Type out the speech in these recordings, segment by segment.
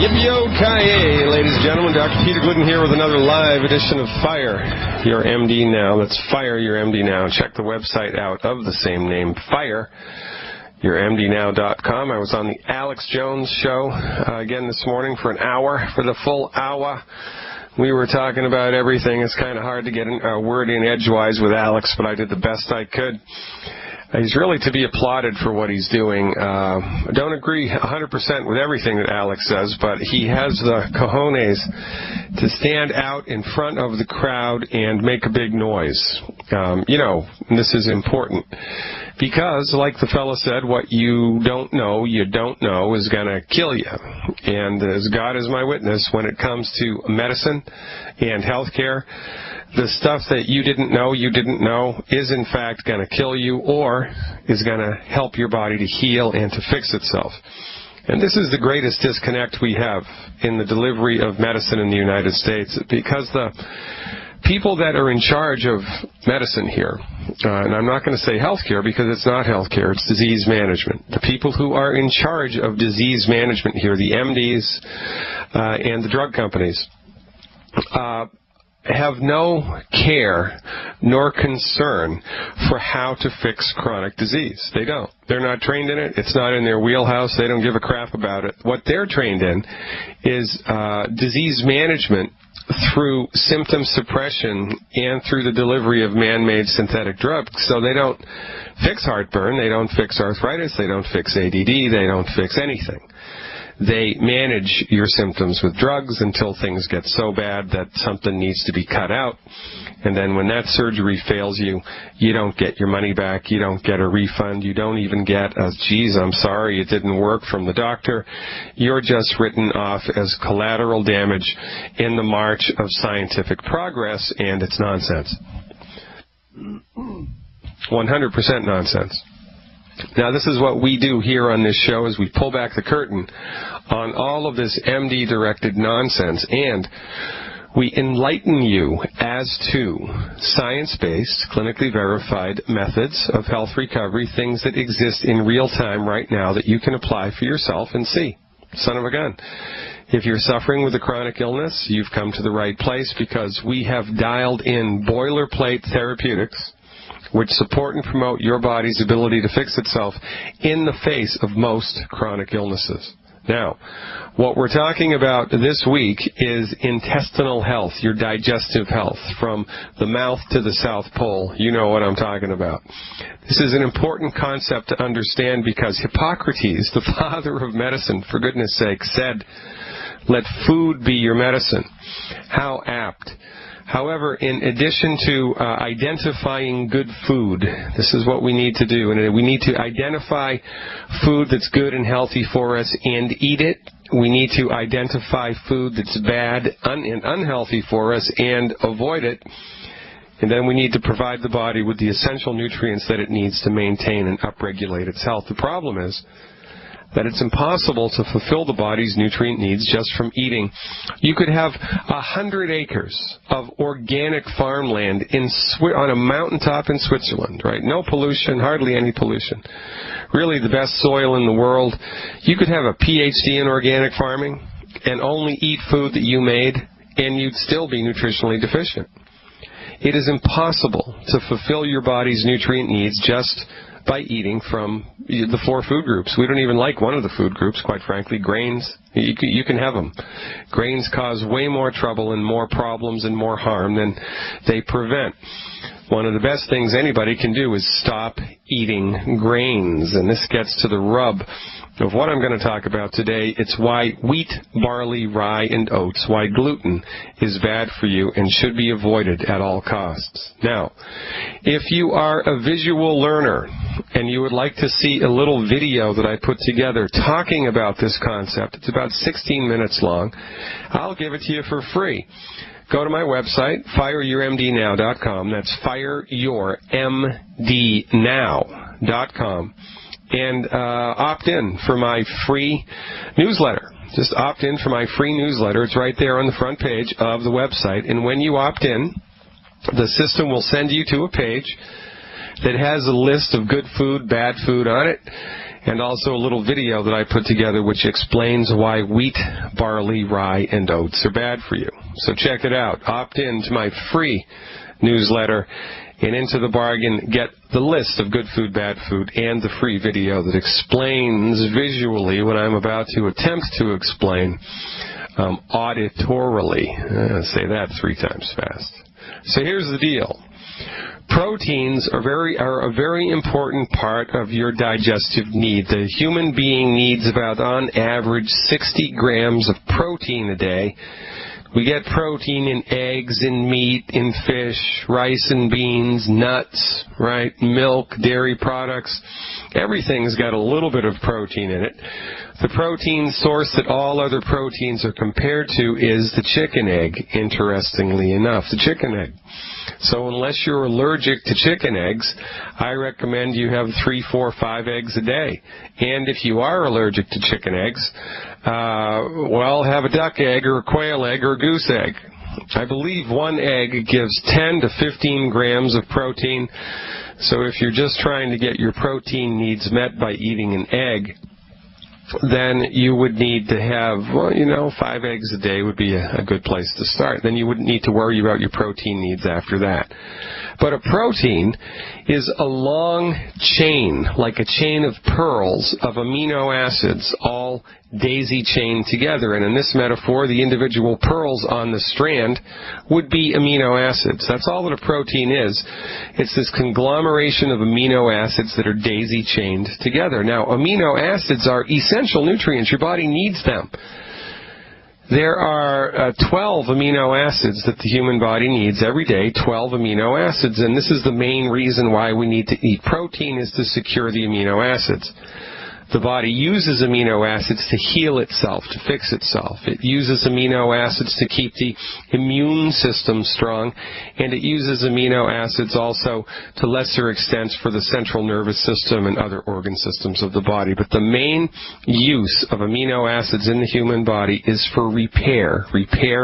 Yippee-yo-ki-yay, ladies and gentlemen. Dr. Peter Glidden here with another live edition of Fire Your MD Now. That's Fire Your MD Now. Check the website out of the same name, fireyourmdnow.com. I was on the Alex Jones show again this morning for an hour, for the full hour. We were talking about everything. It's kind of hard to get a word in edgewise with Alex, but I did the best I could. He's really to be applauded for what he's doing. I don't agree 100% with everything that Alex says, but he has the cojones to stand out in front of the crowd and make a big noise. This is important because, like the fella said, what you don't know is going to kill you. And as God is my witness, when it comes to medicine and healthcare, the stuff that you didn't know is in fact going to kill you or is going to help your body to heal and to fix itself. And this is the greatest disconnect we have in the delivery of medicine in the United States, because the people that are in charge of medicine here, and I'm not going to say healthcare because it's not healthcare, it's disease management. The people who are in charge of disease management here, the MDs and the drug companies, have no care nor concern for how to fix chronic disease. They don't. They're not trained in it. It's not in their wheelhouse. They don't give a crap about it. What they're trained in is disease management through symptom suppression and through the delivery of man-made synthetic drugs. So they don't fix heartburn. They don't fix arthritis. They don't fix ADD. They don't fix anything. They manage your symptoms with drugs until things get so bad that something needs to be cut out. And then when that surgery fails you, you don't get your money back. You don't get a refund. You don't even get a, geez, I'm sorry, it didn't work from the doctor. You're just written off as collateral damage in the march of scientific progress, and it's nonsense. 100% nonsense. Now, this is what we do here on this show, is we pull back the curtain on all of this MD-directed nonsense, and we enlighten you as to science-based, clinically verified methods of health recovery, things that exist in real time right now that you can apply for yourself and see. Son of a gun. If you're suffering with a chronic illness, you've come to the right place, because we have dialed in boilerplate therapeutics which support and promote your body's ability to fix itself in the face of most chronic illnesses. Now, what we're talking about this week is intestinal health, your digestive health, from the mouth to the South Pole. You know what I'm talking about. This is an important concept to understand, because Hippocrates, the father of medicine, for goodness sake, said, "Let food be your medicine." How apt. However, in addition to identifying good food, this is what we need to do. And we need to identify food that's good and healthy for us and eat it. We need to identify food that's bad and unhealthy for us and avoid it. And then we need to provide the body with the essential nutrients that it needs to maintain and upregulate its health. The problem is that it's impossible to fulfill the body's nutrient needs just from eating. You could have 100 acres of organic farmland on a mountaintop in Switzerland, right? No pollution, hardly any pollution. Really the best soil in the world. You could have a PhD in organic farming and only eat food that you made, and you'd still be nutritionally deficient. It is impossible to fulfill your body's nutrient needs just by eating from the 4 food groups. We don't even like one of the food groups, quite frankly. Grains, you can have them. Grains cause way more trouble and more problems and more harm than they prevent. One of the best things anybody can do is stop eating grains, and this gets to the rub of what I'm going to talk about today. It's why wheat, barley, rye, and oats, why gluten is bad for you and should be avoided at all costs. Now, if you are a visual learner and you would like to see a little video that I put together talking about this concept, it's about 16 minutes long, I'll give it to you for free. Go to my website, fireyourmdnow.com. That's fireyourmdnow.com. And opt in for my free newsletter. Just opt in for my free newsletter. It's right there on the front page of the website. And when you opt in, the system will send you to a page that has a list of good food, bad food on it. and also a little video that I put together which explains why wheat, barley, rye, and oats are bad for you. So check it out. Opt in to my free newsletter, and into the bargain, get the list of good food, bad food, and the free video that explains visually what I'm about to attempt to explain auditorily. Say that 3 times fast. So here's the deal. Proteins are a very important part of your digestive need. The human being needs about, on average, 60 grams of protein a day. We get protein in eggs, in meat, in fish, rice and beans, nuts, right? Milk, dairy products. Everything's got a little bit of protein in it. The protein source that all other proteins are compared to is the chicken egg, interestingly enough, the chicken egg. So unless you're allergic to chicken eggs, I recommend you have 3, 4, 5 eggs a day. And if you are allergic to chicken eggs, well, have a duck egg or a quail egg or a goose egg. I believe 1 egg gives 10 to 15 grams of protein. So if you're just trying to get your protein needs met by eating an egg, then you would need to have, 5 eggs a day would be a good place to start. Then you wouldn't need to worry about your protein needs after that. But a protein is a long chain, like a chain of pearls of amino acids, all daisy-chained together. And in this metaphor, the individual pearls on the strand would be amino acids. That's all that a protein is. It's this conglomeration of amino acids that are daisy-chained together. Now, amino acids are essential nutrients. Your body needs them. There are 12 amino acids that the human body needs every day, 12 amino acids, and this is the main reason why we need to eat protein, is to secure the amino acids. The body uses amino acids to heal itself, to fix itself. It uses amino acids to keep the immune system strong, and it uses amino acids also to lesser extents for the central nervous system and other organ systems of the body. But the main use of amino acids in the human body is for repair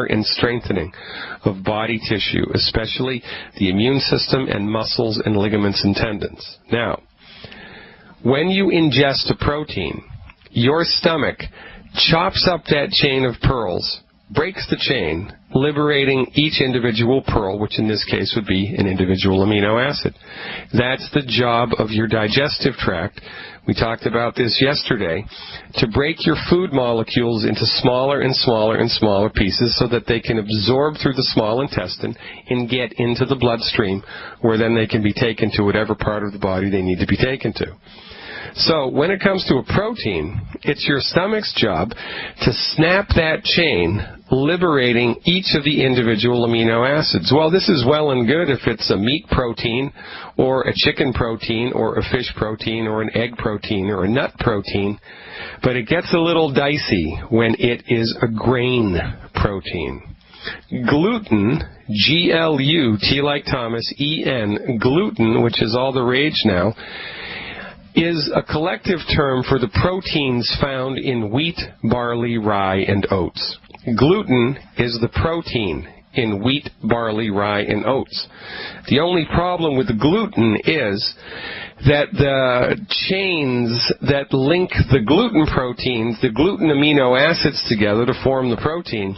and strengthening of body tissue, especially the immune system and muscles and ligaments and tendons. Now, when you ingest a protein, your stomach chops up that chain of pearls, breaks the chain, liberating each individual pearl, which in this case would be an individual amino acid. That's the job of your digestive tract. We talked about this yesterday, to break your food molecules into smaller and smaller and smaller pieces so that they can absorb through the small intestine and get into the bloodstream, where then they can be taken to whatever part of the body they need to be taken to. So when it comes to a protein, it's your stomach's job to snap that chain, liberating each of the individual amino acids. Well, this is well and good if it's a meat protein or a chicken protein or a fish protein or an egg protein or a nut protein, but it gets a little dicey when it is a grain protein. Gluten, G-L-U-T like Thomas, E-N, gluten, which is all the rage now, is a collective term for the proteins found in wheat, barley, rye, and oats. Gluten is the protein in wheat, barley, rye, and oats. The only problem with the gluten is that the chains that link the gluten proteins, the gluten amino acids together to form the protein,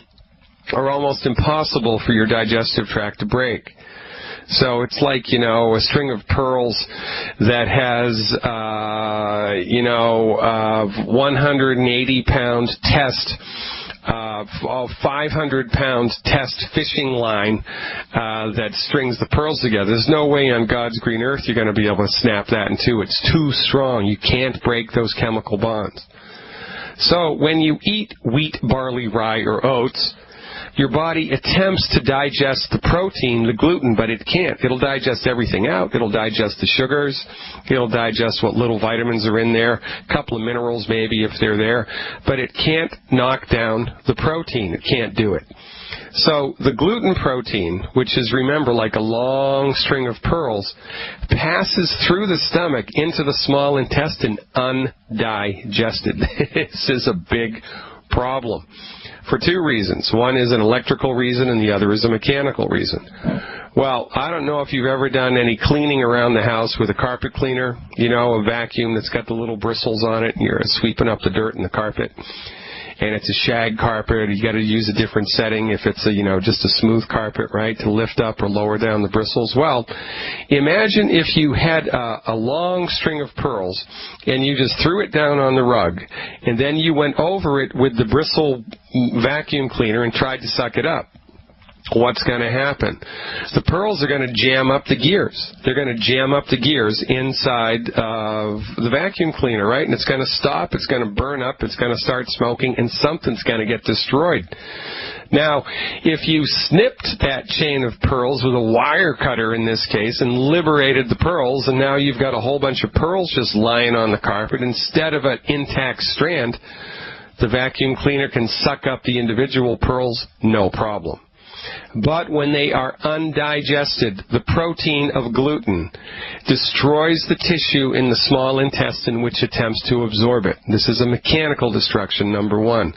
are almost impossible for your digestive tract to break. So it's like, a string of pearls that has, 180-pound test, 500-pound test fishing line that strings the pearls together. There's no way on God's green earth you're going to be able to snap that in two. It's too strong. You can't break those chemical bonds. So when you eat wheat, barley, rye, or oats, your body attempts to digest the protein, the gluten, but it can't. It'll digest everything out. It'll digest the sugars. It'll digest what little vitamins are in there, a couple of minerals maybe if they're there, but it can't knock down the protein. It can't do it. So the gluten protein, which is, remember, like a long string of pearls, passes through the stomach into the small intestine undigested. This is a big problem for two reasons. One is an electrical reason and the other is a mechanical reason. Well, I don't know if you've ever done any cleaning around the house with a carpet cleaner, a vacuum that's got the little bristles on it, and you're sweeping up the dirt in the carpet. And it's a shag carpet. You got to use a different setting if it's just a smooth carpet, right, to lift up or lower down the bristles. Well, imagine if you had a long string of pearls and you just threw it down on the rug, and then you went over it with the bristle vacuum cleaner and tried to suck it up. What's going to happen? The pearls are going to jam up the gears. They're going to jam up the gears inside of the vacuum cleaner, right? And it's going to stop, it's going to burn up, it's going to start smoking, and something's going to get destroyed. Now, if you snipped that chain of pearls with a wire cutter in this case and liberated the pearls, and now you've got a whole bunch of pearls just lying on the carpet instead of an intact strand, the vacuum cleaner can suck up the individual pearls, no problem. But when they are undigested, the protein of gluten destroys the tissue in the small intestine which attempts to absorb it. This is a mechanical destruction, number one.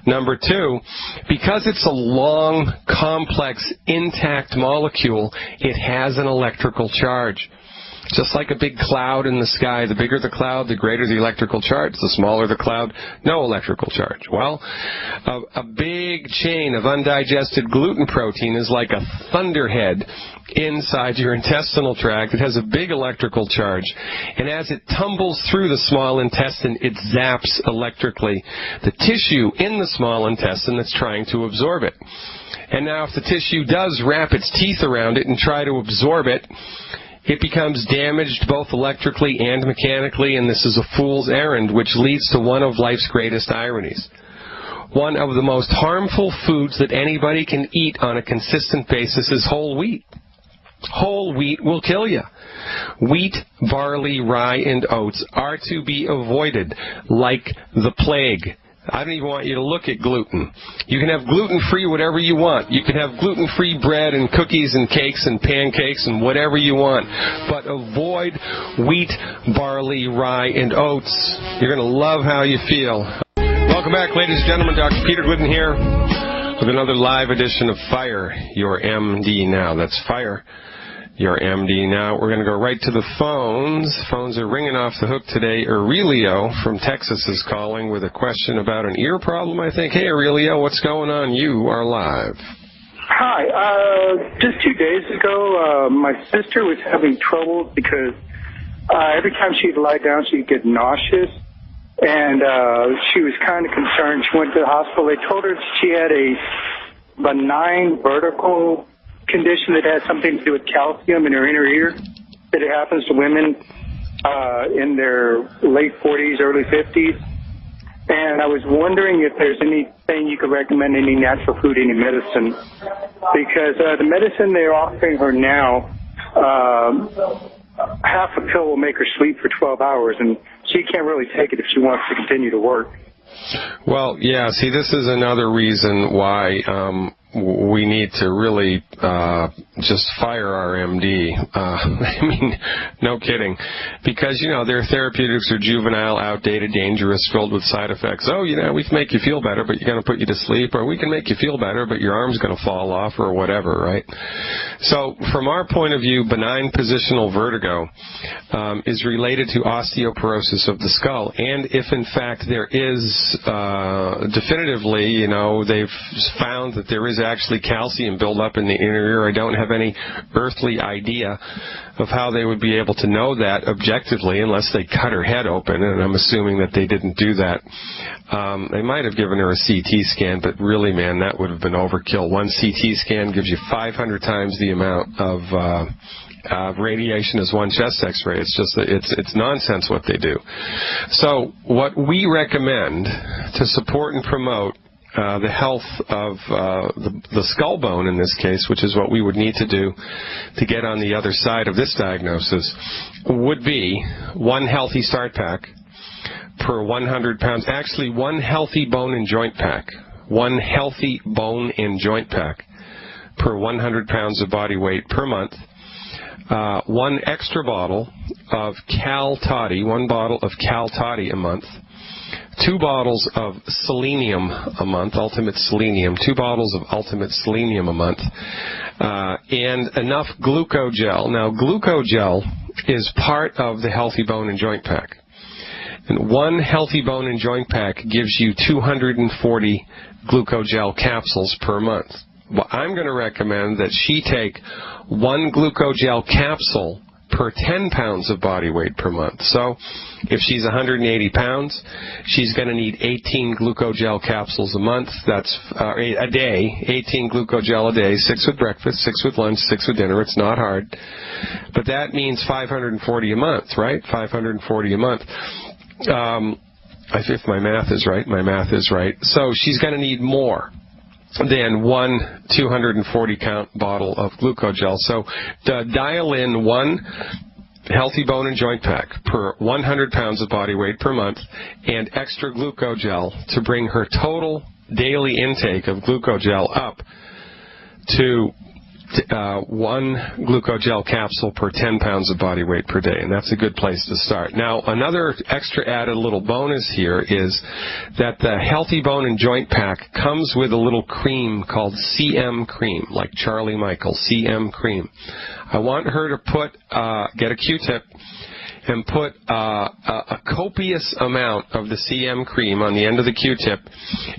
Number two, because it's a long, complex, intact molecule, it has an electrical charge. Just like a big cloud in the sky, the bigger the cloud, the greater the electrical charge. The smaller the cloud, no electrical charge. Well, a big chain of undigested gluten protein is like a thunderhead inside your intestinal tract. It has a big electrical charge. And as it tumbles through the small intestine, it zaps electrically the tissue in the small intestine that's trying to absorb it. And now if the tissue does wrap its teeth around it and try to absorb it, it becomes damaged both electrically and mechanically, and this is a fool's errand, which leads to one of life's greatest ironies. One of the most harmful foods that anybody can eat on a consistent basis is whole wheat. Whole wheat will kill you. Wheat, barley, rye, and oats are to be avoided like the plague. I don't even want you to look at gluten. You can have gluten-free whatever you want. You can have gluten-free bread and cookies and cakes and pancakes and whatever you want. But avoid wheat, barley, rye, and oats. You're going to love how you feel. Welcome back, ladies and gentlemen. Dr. Peter Glidden here with another live edition of Fire Your MD Now. That's Fire Your MD Now. We're going to go right to the phones. Phones are ringing off the hook today. Aurelio from Texas is calling with a question about an ear problem, I think. Hey, Aurelio, what's going on? You are live. Hi. Just 2 days ago, my sister was having trouble because every time she'd lie down, she'd get nauseous. And she was kind of concerned. She went to the hospital. They told her she had a benign vertical condition that has something to do with calcium in her inner ear, that it happens to women in their late 40s, early 50s. And I was wondering if there's anything you could recommend, any natural food, any medicine, because the medicine they're offering her now, half a pill will make her sleep for 12 hours, and she can't really take it if she wants to continue to work. Well, yeah, see, this is another reason why we need to really just fire our MD. I mean, no kidding. Because, their therapeutics are juvenile, outdated, dangerous, filled with side effects. Oh, we can make you feel better, but you're going to put you to sleep. Or we can make you feel better, but your arm's going to fall off or whatever, right? So from our point of view, benign positional vertigo is related to osteoporosis of the skull. And if, in fact, there is definitively, they've found that there is actually calcium buildup in the inner ear. I don't have any earthly idea of how they would be able to know that objectively unless they cut her head open, and I'm assuming that they didn't do that. They might have given her a CT scan, but really, man, that would have been overkill. One CT scan gives you 500 times the amount of radiation as one chest x-ray. It's just it's nonsense what they do. So what we recommend to support and promote the health of the skull bone in this case, which is what we would need to do to get on the other side of this diagnosis, would be one healthy start pack per 100 pounds. Actually, one healthy bone and joint pack. One healthy bone and joint pack per 100 pounds of body weight per month. One extra bottle of Cal Toddy, one bottle of Cal Toddy a month. 2 bottles of selenium a month, Ultimate Selenium, 2 bottles of Ultimate Selenium a month, and enough glucogel. Now, glucogel is part of the Healthy Bone and Joint Pack. And 1 Healthy Bone and Joint Pack gives you 240 glucogel capsules per month. Well, I'm going to recommend that she take 1 glucogel capsule per 10 pounds of body weight per month. So if she's 180 pounds, she's going to need 18 glucogel capsules a month. That's a day, 18 glucogel a day, 6 with breakfast, 6 with lunch, 6 with dinner. It's not hard. But that means 540 a month, right? 540 a month. If my math is right, So she's going to need more than 1 240 count bottle of glucogel. So dial in 1 Healthy Bone and Joint Pack per 100 pounds of body weight per month and extra glucogel to bring her total daily intake of glucogel up to 1 glucogel capsule per 10 pounds of body weight per day, and that's a good place to start. Now, another extra added little bonus here is that the Healthy Bone and Joint Pack comes with a little cream called CM cream, like Charlie Michael, CM cream. I want her to get a Q-tip and put a copious amount of the CM cream on the end of the Q-tip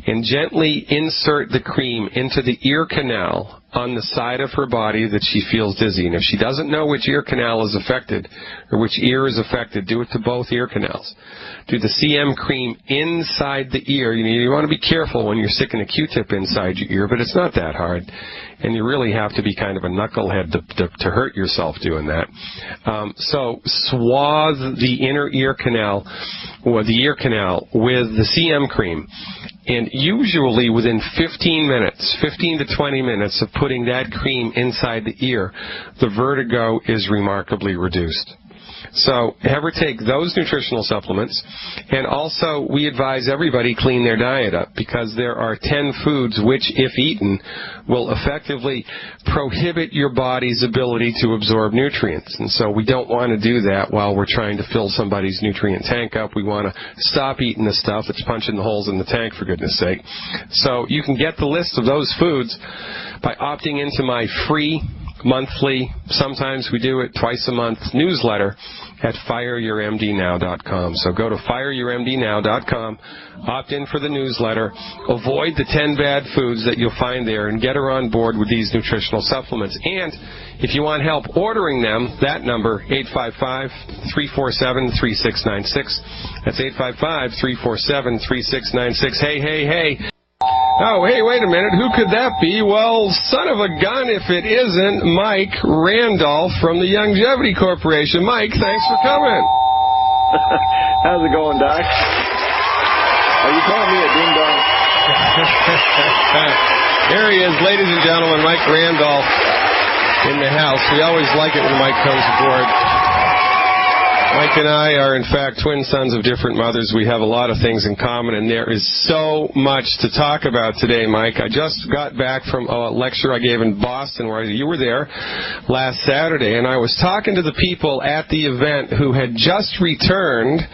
and gently insert the cream into the ear canal on the side of her body that she feels dizzy. And if she doesn't know which ear canal is affected or which ear is affected, do it to both ear canals. Do the CM cream inside the ear. You want to be careful when you're sticking a Q-tip inside your ear, but it's not that hard. And you really have to be kind of a knucklehead to hurt yourself doing that. So swathe the inner ear canal, or the ear canal, with the CM cream. And usually within 15 to 20 minutes of putting that cream inside the ear, the vertigo is remarkably reduced. So have her take those nutritional supplements, and also we advise everybody clean their diet up, because there are 10 foods which, if eaten, will effectively prohibit your body's ability to absorb nutrients. And so we don't want to do that while we're trying to fill somebody's nutrient tank up. We want to stop eating the stuff that's punching the holes in the tank, for goodness sake. So you can get the list of those foods by opting into my free monthly, sometimes we do it twice a month, newsletter at fireyourmdnow.com. So go to fireyourmdnow.com, opt in for the newsletter, avoid the 10 bad foods that you'll find there, and get her on board with these nutritional supplements. And if you want help ordering them, that number, 855-347-3696. That's 855-347-3696. Hey. Oh, hey, wait a minute. Who could that be? Well, son of a gun if it isn't Mike Randolph from the Longevity Corporation. Mike, thanks for coming. How's it going, Doc? Are you calling me a ding-dong? There he is, ladies and gentlemen, Mike Randolph in the house. We always like it when Mike comes aboard. Mike and I are, in fact, twin sons of different mothers. We have a lot of things in common, and there is so much to talk about today, Mike. I just got back from a lecture I gave in Boston, where you were there last Saturday, and I was talking to the people at the event who had just returned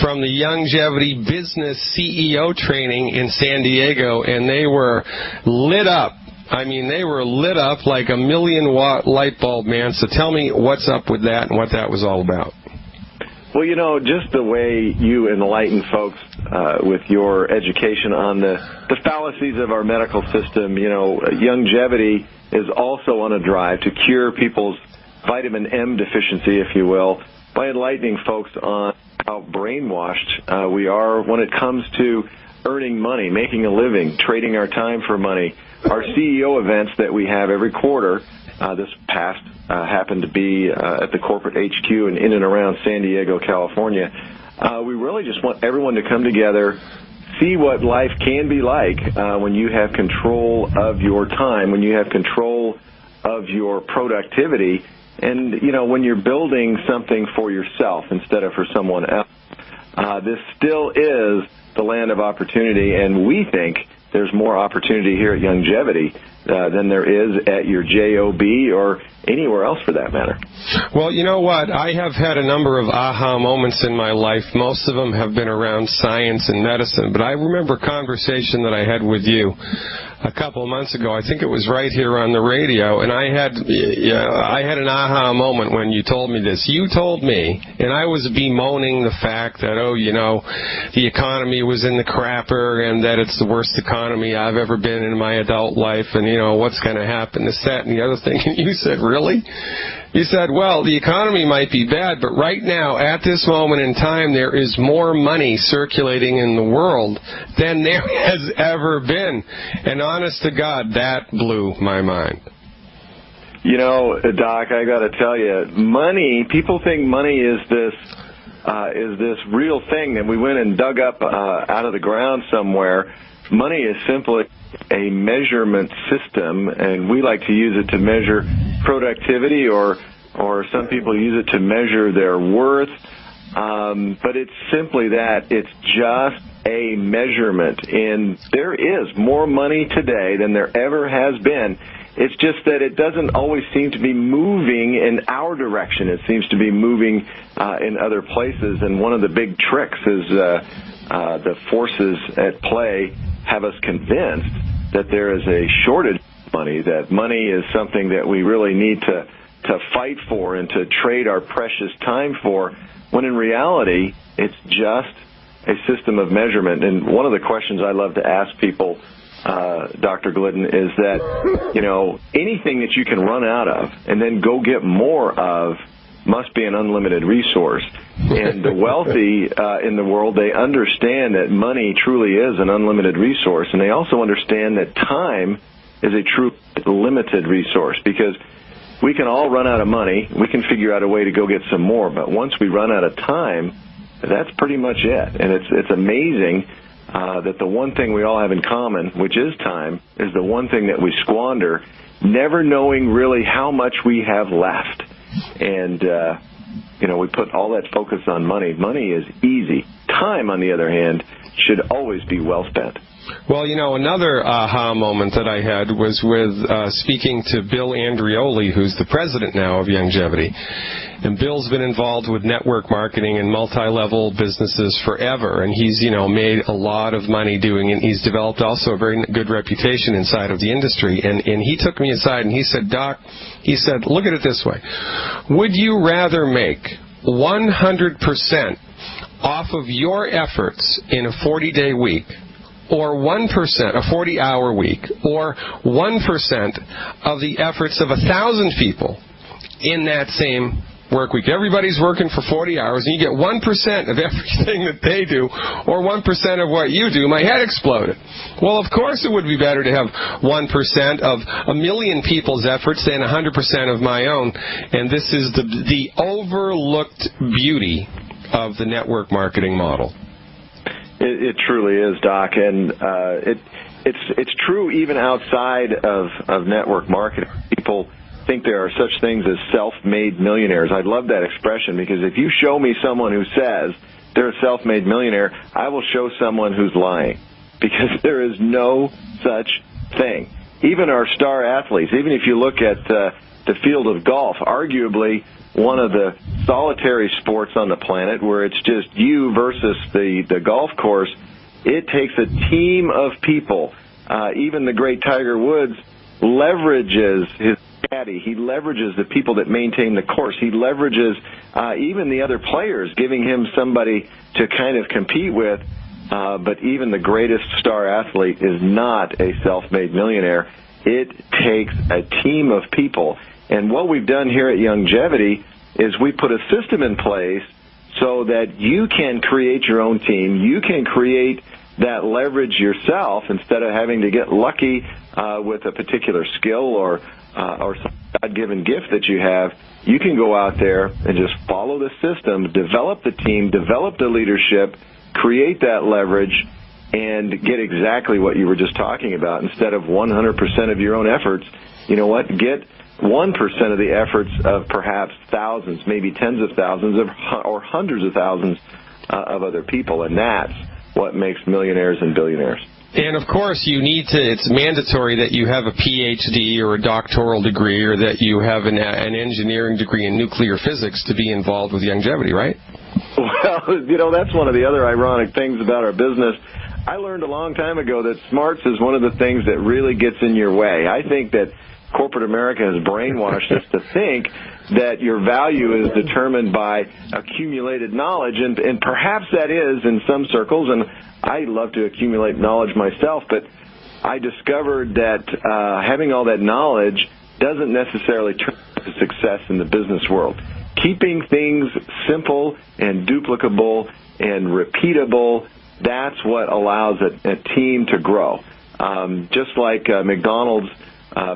from the Longevity Business CEO training in San Diego, and they were lit up. I mean, they were lit up like a 1,000,000-watt light bulb, man. So tell me what's up with that and what that was all about. Well, just the way you enlighten folks with your education on the fallacies of our medical system, longevity is also on a drive to cure people's vitamin M deficiency, if you will, by enlightening folks on how brainwashed we are when it comes to earning money, making a living, trading our time for money. Our CEO events that we have every quarter, this past happened to be at the corporate HQ and in and around San Diego, California. We really just want everyone to come together, see what life can be like when you have control of your time, when you have control of your productivity, and, when you're building something for yourself instead of for someone else. This still is the land of opportunity, and we think there's more opportunity here at Longevity than there is at your job or anywhere else for that matter. Well, you know what? I have had a number of aha moments in my life. Most of them have been around science and medicine, but I remember a conversation that I had with you a couple of months ago. I think it was right here on the radio, and I had an aha moment when you told me this. You told me, and I was bemoaning the fact that, the economy was in the crapper and that it's the worst economy I've ever been in my adult life, and, what's going to happen, this, that, and the other thing. And you said, really? You said, well, the economy might be bad, but right now, at this moment in time, there is more money circulating in the world than there has ever been. And honest to God, that blew my mind. Doc, I got to tell you, money, people think money is this real thing that we went and dug up out of the ground somewhere. Money is simply a measurement system, and we like to use it to measure productivity, or some people use it to measure their worth. But it's simply that. It's just a measurement. And there is more money today than there ever has been. It's just that it doesn't always seem to be moving in our direction. It seems to be moving in other places. And one of the big tricks is the forces at play have us convinced that there is a shortage of money, that money is something that we really need to fight for and to trade our precious time for, when in reality it's just a system of measurement. And one of the questions I love to ask people, Dr. Glidden, is that, anything that you can run out of and then go get more of must be an unlimited resource. And the wealthy in the world, they understand that money truly is an unlimited resource, and they also understand that time is a true limited resource, because we can all run out of money. We can figure out a way to go get some more, but once we run out of time, that's pretty much it. And it's amazing that the one thing we all have in common, which is time, is the one thing that we squander, never knowing really how much we have left. And, we put all that focus on money. Money is easy. Time, on the other hand, should always be well spent. Well, another aha moment that I had was with speaking to Bill Andreoli, who's the president now of Youngevity. And Bill's been involved with network marketing and multi-level businesses forever, and he's, made a lot of money doing it. He's developed also a very good reputation inside of the industry. And he took me aside and he said, Doc, look at it this way. Would you rather make 100% off of your efforts in a 40-day week, or 1%, a 40-hour week, or 1% of the efforts of 1,000 people in that same work week? Everybody's working for 40 hours, and you get 1% of everything that they do, or 1% of what you do. My head exploded. Well, of course it would be better to have 1% of a million people's efforts than 100% of my own. And this is the overlooked beauty of the network marketing model. It truly is, Doc, and it's true even outside of network marketing. People think there are such things as self-made millionaires. I love that expression, because if you show me someone who says they're a self-made millionaire, I will show someone who's lying, because there is no such thing. Even our star athletes, even if you look at the field of golf, arguably one of the solitary sports on the planet, where it's just you versus the golf course, it takes a team of people. Even the great Tiger Woods leverages his caddy. He leverages the people that maintain the course. He leverages even the other players, giving him somebody to kind of compete with. But even the greatest star athlete is not a self-made millionaire. It takes a team of people. And what we've done here at Youngevity is we put a system in place so that you can create your own team. You can create that leverage yourself instead of having to get lucky with a particular skill or some God-given gift that you have. You can go out there and just follow the system, develop the team, develop the leadership, create that leverage, and get exactly what you were just talking about. Instead of 100% of your own efforts, you know what? Get 1% of the efforts of perhaps thousands, maybe tens of thousands or hundreds of thousands of other people, and that's what makes millionaires and billionaires. And, of course, it's mandatory that you have a PhD or a doctoral degree or that you have an engineering degree in nuclear physics to be involved with longevity, right? Well, that's one of the other ironic things about our business. I learned a long time ago that smarts is one of the things that really gets in your way. I think that corporate America has brainwashed us to think that your value is determined by accumulated knowledge, and perhaps that is in some circles, and I love to accumulate knowledge myself, but I discovered that having all that knowledge doesn't necessarily turn to success in the business world. Keeping things simple and duplicable and repeatable, that's what allows a team to grow. Just like McDonald's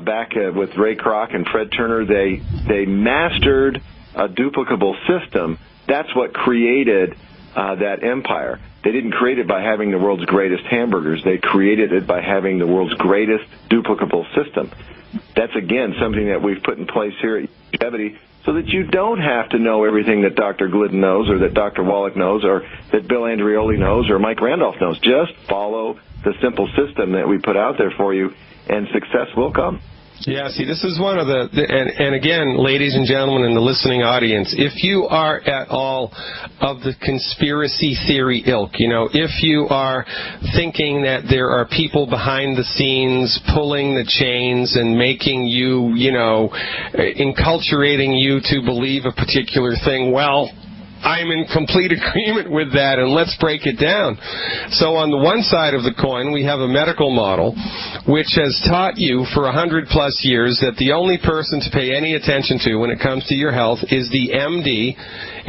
back with Ray Kroc and Fred Turner, they mastered a duplicable system. That's what created that empire. They didn't create it by having the world's greatest hamburgers. They created it by having the world's greatest duplicable system. That's, again, something that we've put in place here at Longevity so that you don't have to know everything that Dr. Glidden knows or that Dr. Wallach knows or that Bill Andreoli knows or Mike Randolph knows. Just follow the simple system that we put out there for you, and success will come. Yeah, see, this is one of and again, ladies and gentlemen in the listening audience, if you are at all of the conspiracy theory ilk, if you are thinking that there are people behind the scenes pulling the chains and making you, enculturating you to believe a particular thing, well, I'm in complete agreement with that, and let's break it down. So on the one side of the coin, we have a medical model which has taught you for 100+ years that the only person to pay any attention to when it comes to your health is the MD.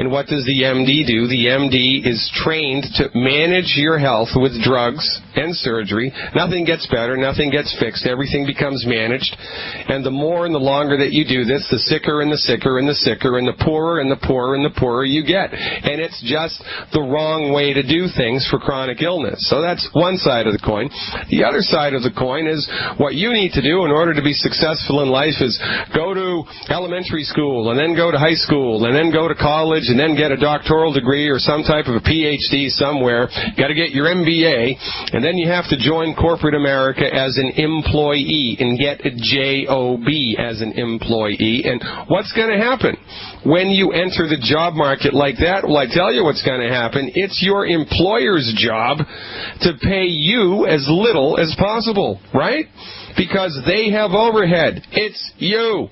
And what does the MD do? The MD is trained to manage your health with drugs and surgery. Nothing gets better, nothing gets fixed, everything becomes managed. And the more and the longer that you do this, the sicker and the sicker and the sicker and the poorer and the poorer and the poorer you get. And it's just the wrong way to do things for chronic illness. So that's one side of the coin. The other side of the coin is what you need to do in order to be successful in life is go to elementary school and then go to high school and then go to college and then get a doctoral degree or some type of a PhD somewhere. Got to get your MBA, and then you have to join corporate America as an employee and get a JOB as an employee. And what's going to happen when you enter the job market like that? Well, I tell you what's going to happen. It's your employer's job to pay you as little as possible, right? Because they have overhead. It's you.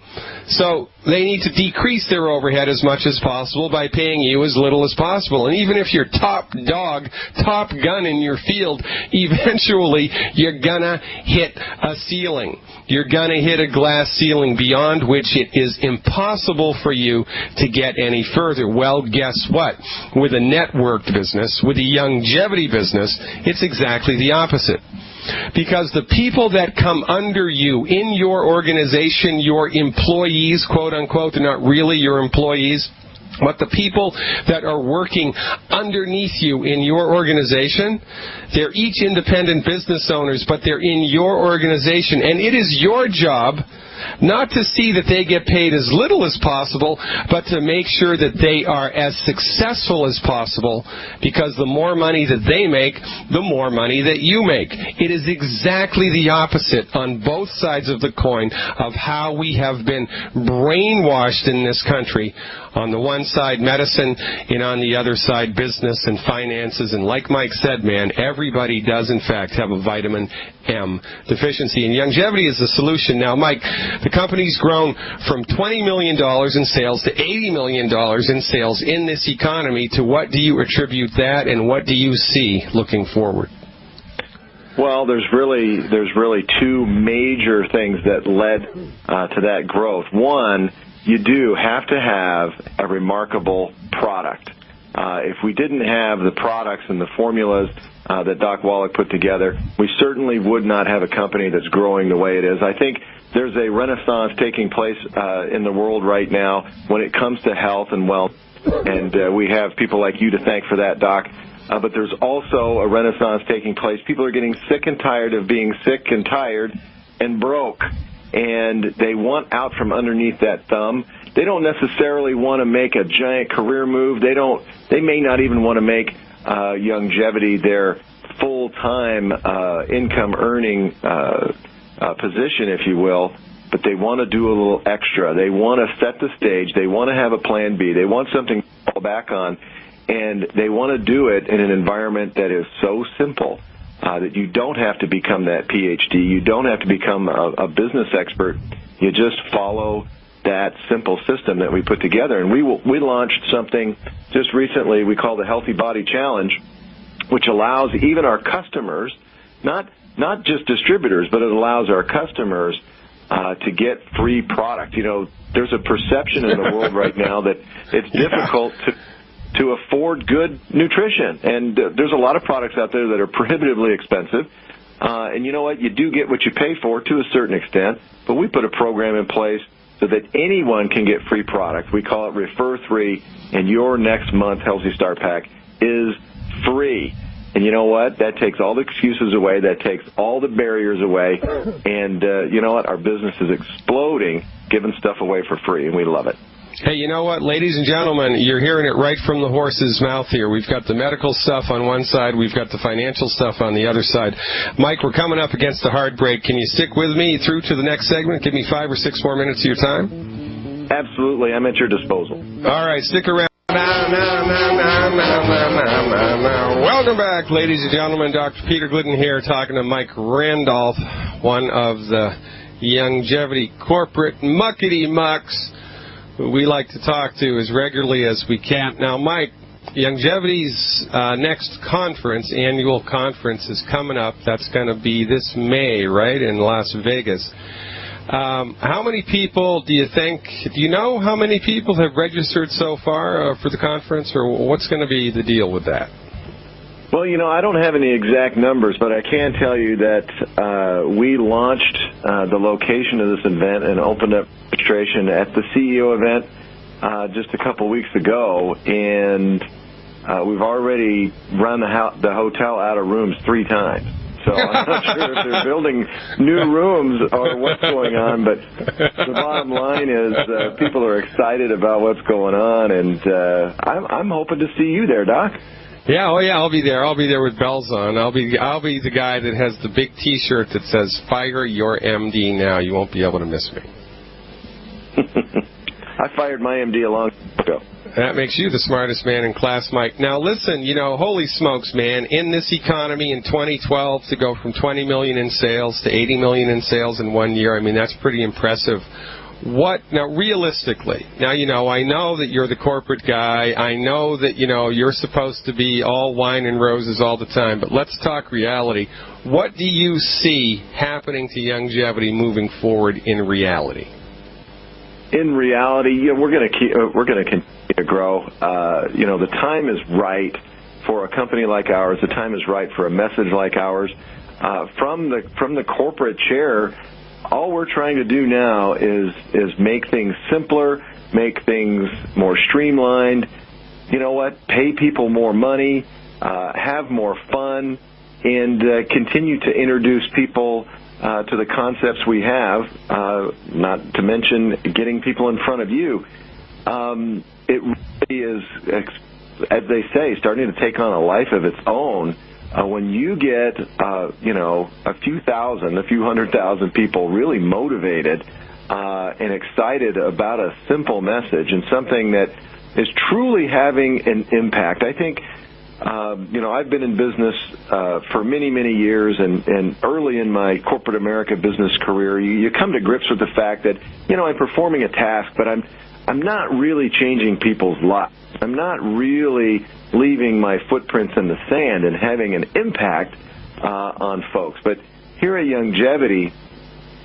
So they need to decrease their overhead as much as possible by paying you as little as possible. And even if you're top dog, top gun in your field, eventually you're going to hit a ceiling. You're going to hit a glass ceiling beyond which it is impossible for you to get any further. Well, guess what? With a networked business, with a longevity business, it's exactly the opposite. Because the people that come under you in your organization, your employees, quote unquote, they're not really your employees, but the people that are working underneath you in your organization, they're each independent business owners, but they're in your organization. And it is your job not to see that they get paid as little as possible, but to make sure that they are as successful as possible, because the more money that they make, the more money that you make. It is exactly the opposite on both sides of the coin of how we have been brainwashed in this country. On the one side, medicine, and on the other side, business and finances. And like Mike said, man, everybody does, in fact, have a vitamin M deficiency. And longevity is the solution. Now, Mike, the company's grown from $20 million in sales to $80 million in sales in this economy. To what do you attribute that, and what do you see looking forward? Well, there's really two major things that led to that growth. One, you do have to have a remarkable product. If we didn't have the products and the formulas that Doc Wallach put together, we certainly would not have a company that's growing the way it is. I think there's a renaissance taking place in the world right now when it comes to health and wealth, and we have people like you to thank for that, Doc. But there's also a renaissance taking place. People are getting sick and tired of being sick and tired and broke, and they want out from underneath that thumb. They don't necessarily want to make a giant career move. They may not even want to make longevity their full-time income earning position, if you will, but they want to do a little extra. They want to set the stage. They want to have a plan B. They want something to fall back on, and they want to do it in an environment that is so simple that you don't have to become that PhD. You don't have to become a business expert. You just follow that simple system that we put together. And we launched something just recently we call the Healthy Body Challenge, which allows even our customers, not just distributors, but it allows our customers to get free product. You know, there's a perception in the world right now that it's difficult to afford good nutrition. And there's a lot of products out there that are prohibitively expensive. And you know what? You do get what you pay for to a certain extent. But we put a program in place so that anyone can get free product. We call it Refer 3, and your next month Healthy Start Pack is free. And you know what? That takes all the excuses away. That takes all the barriers away. And you know what? Our business is exploding, giving stuff away for free, and we love it. Hey, you know what, ladies and gentlemen, you're hearing it right from the horse's mouth here. We've got the medical stuff on one side. We've got the financial stuff on the other side. Mike, we're coming up against the hard break. Can you stick with me through to the next segment? Give me 5 or 6 more minutes of your time. Absolutely. I'm at your disposal. All right, stick around. Welcome back, ladies and gentlemen. Dr. Peter Glidden here talking to Mike Randolph, one of the longevity corporate muckety-mucks who we like to talk to as regularly as we can. Now, Mike, Longevity's next conference, annual conference, is coming up. That's going to be this May, right, in Las Vegas. How many people do you know how many people have registered so far for the conference, or what's going to be the deal with that? Well, you know, I don't have any exact numbers, but I can tell you that we launched the location of this event and opened up registration at the CEO event just a couple weeks ago, and we've already run the hotel out of rooms 3 times. So I'm not sure if they're building new rooms or what's going on, but the bottom line is people are excited about what's going on, and I'm hoping to see you there, Doc. Yeah, I'll be there. I'll be there with bells on. I'll be the guy that has the big T-shirt that says "Fire your MD now." You won't be able to miss me. I fired my MD a long time ago. That makes you the smartest man in class, Mike. Now, listen, you know, holy smokes, man, in this economy in 2012 to go from 20 million in sales to 80 million in sales in 1 year, I mean, that's pretty impressive. Now, realistically, now, you know, I know that you're the corporate guy. I know that, you know, you're supposed to be all wine and roses all the time, but let's talk reality. What do you see happening to longevity moving forward in reality? In reality, yeah, we're going to continue to grow. You know, the time is right for a company like ours. The time is right for a message like ours. From the corporate chair, all we're trying to do now is make things simpler, make things more streamlined. You know what? Pay people more money, have more fun, and continue to introduce people to the concepts we have, not to mention getting people in front of you. It really is, as they say, starting to take on a life of its own. When you get, you know, a few 100,000 people really motivated and excited about a simple message and something that is truly having an impact. I think, you know, I've been in business for many, many years, and early in my corporate America business career, you come to grips with the fact that, you know, I'm performing a task, but I'm not really changing people's lives. I'm not really leaving my footprints in the sand and having an impact on folks. But here at Longevity,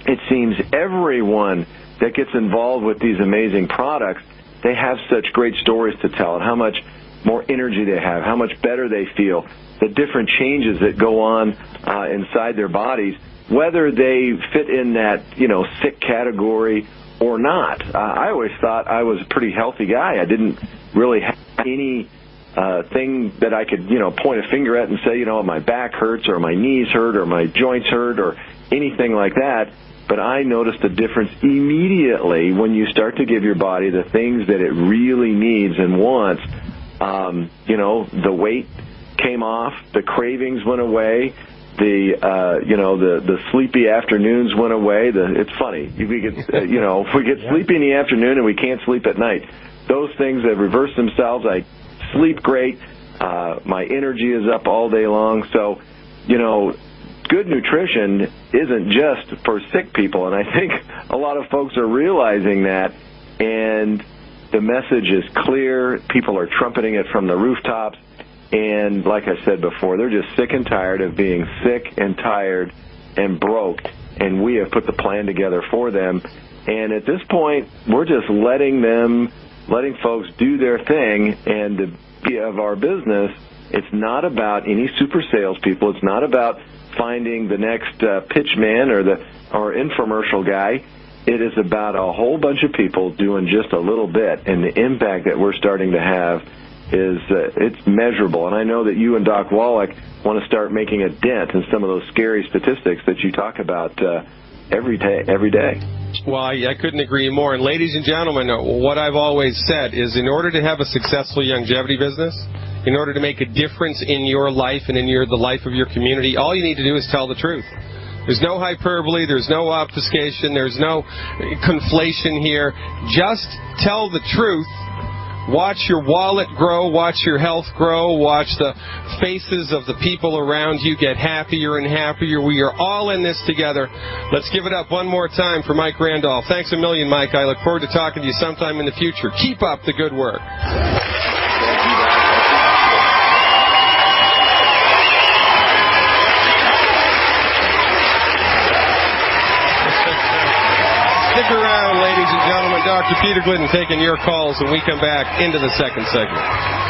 it seems everyone that gets involved with these amazing products, they have such great stories to tell, and how much more energy they have, how much better they feel, the different changes that go on inside their bodies, whether they fit in that, you know, sick category or not. I always thought I was a pretty healthy guy. I didn't really have any thing that I could, you know, point a finger at and say, you know, my back hurts or my knees hurt or my joints hurt or anything like that. But I noticed a difference immediately when you start to give your body the things that it really needs and wants. You know, the weight came off. The cravings went away. The sleepy afternoons went away. It's funny. If we get sleepy in the afternoon and we can't sleep at night, those things have reversed themselves. I sleep great. My energy is up all day long. So, good nutrition isn't just for sick people, and I think a lot of folks are realizing that, and the message is clear. People are trumpeting it from the rooftops, and like I said before, they're just sick and tired of being sick and tired and broke, and we have put the plan together for them. And at this point, we're just letting folks do their thing, and the beauty of our business, it's not about any super salespeople. It's not about finding the next pitch man or infomercial guy. It is about a whole bunch of people doing just a little bit, and the impact that we're starting to have is it's measurable. And I know that you and Doc Wallach want to start making a dent in some of those scary statistics that you talk about every day. Well, I couldn't agree more. And ladies and gentlemen, what I've always said is, in order to have a successful longevity business, in order to make a difference in your life and in the life of your community, all you need to do is tell the truth. There's no hyperbole, there's no obfuscation, there's no conflation here. Just tell the truth. Watch your wallet grow, watch your health grow, watch the faces of the people around you get happier and happier. We are all in this together. Let's give it up one more time for Mike Randolph. Thanks a million, Mike. I look forward to talking to you sometime in the future. Keep up the good work. Stick around, ladies and gentlemen. Dr. Peter Glidden taking your calls when we come back into the second segment.